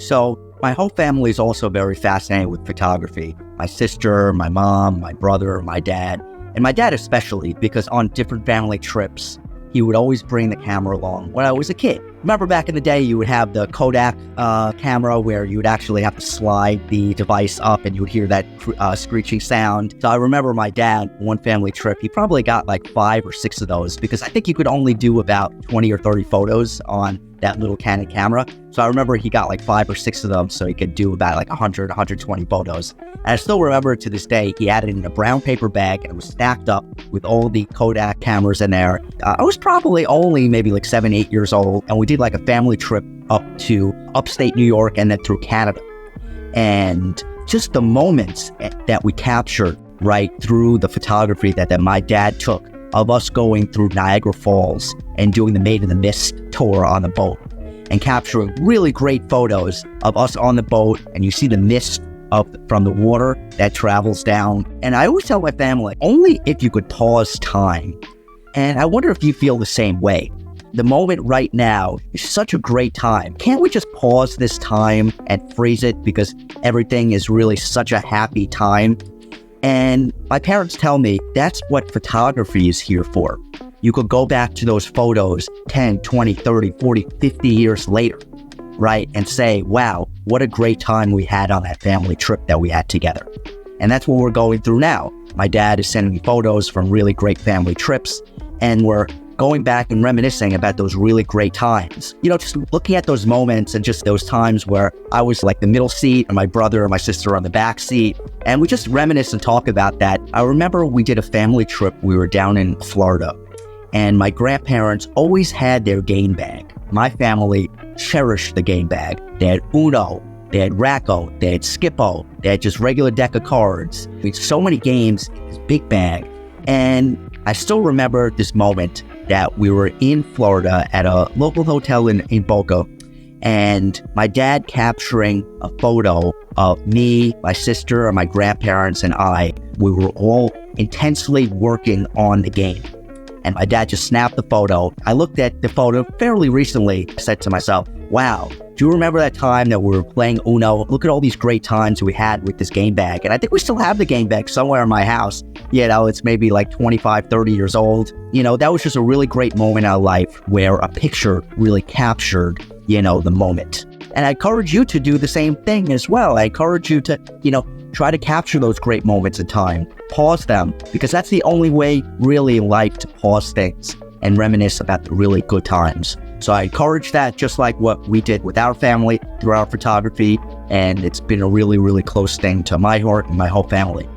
So my whole family is also very fascinated with photography. My sister, my mom, my brother, my dad, and my dad especially, because on different family trips, he would always bring the camera along when I was a kid. Remember back in the day, you would have the Kodak camera where you would actually have to slide the device up and you would hear that screeching sound. So I remember my dad, one family trip, he probably got like 5 or 6 of those because I think you could only do about 20 or 30 photos on that little Canon camera. So I remember he got like 5 or 6 of them so he could do about like 100, 120 photos. And I still remember to this day, he had it in a brown paper bag and it was stacked up with all the Kodak cameras in there. I was probably only maybe like 7, 8 years old, and we did like a family trip up to upstate New York and then through Canada. And just the moments that we captured right through the photography that my dad took of us going through Niagara Falls and doing the Made in the Mist tour on the boat and capturing really great photos of us on the boat, and you see the mist from the water that travels down. And I always tell my family, only if you could pause time. And I wonder if you feel the same way. The moment right now is such a great time. Can't we just pause this time and freeze it because everything is really such a happy time? And my parents tell me that's what photography is here for. You could go back to those photos 10, 20, 30, 40, 50 years later, right? And say, wow, what a great time we had on that family trip that we had together. And that's what we're going through now. My dad is sending me photos from really great family trips, and we're going back and reminiscing about those really great times. You know, just looking at those moments and just those times where I was like the middle seat and my brother and my sister on the back seat. And we just reminisce and talk about that. I remember we did a family trip. We were down in Florida, and my grandparents always had their game bag. My family cherished the game bag. They had Uno, they had Racco, they had Skippo, they had just regular deck of cards. We had so many games in this big bag. And I still remember this moment that we were in Florida at a local hotel in Boca, and my dad capturing a photo of me, my sister, and my grandparents and I. We were all intensely working on the game. And my dad just snapped the photo. I looked at the photo fairly recently. I said to myself, wow, do you remember that time that we were playing Uno? Look at all these great times we had with this game bag. And I think we still have the game bag somewhere in my house. You know, it's maybe like 25, 30 years old. You know, that was just a really great moment in our life where a picture really captured, you know, the moment. And I encourage you to do the same thing as well. I encourage you to, you know, try to capture those great moments in time. Pause them, because that's the only way really in life to pause things and reminisce about the really good times. So I encourage that, just like what we did with our family through our photography. And it's been a really, really close thing to my heart and my whole family.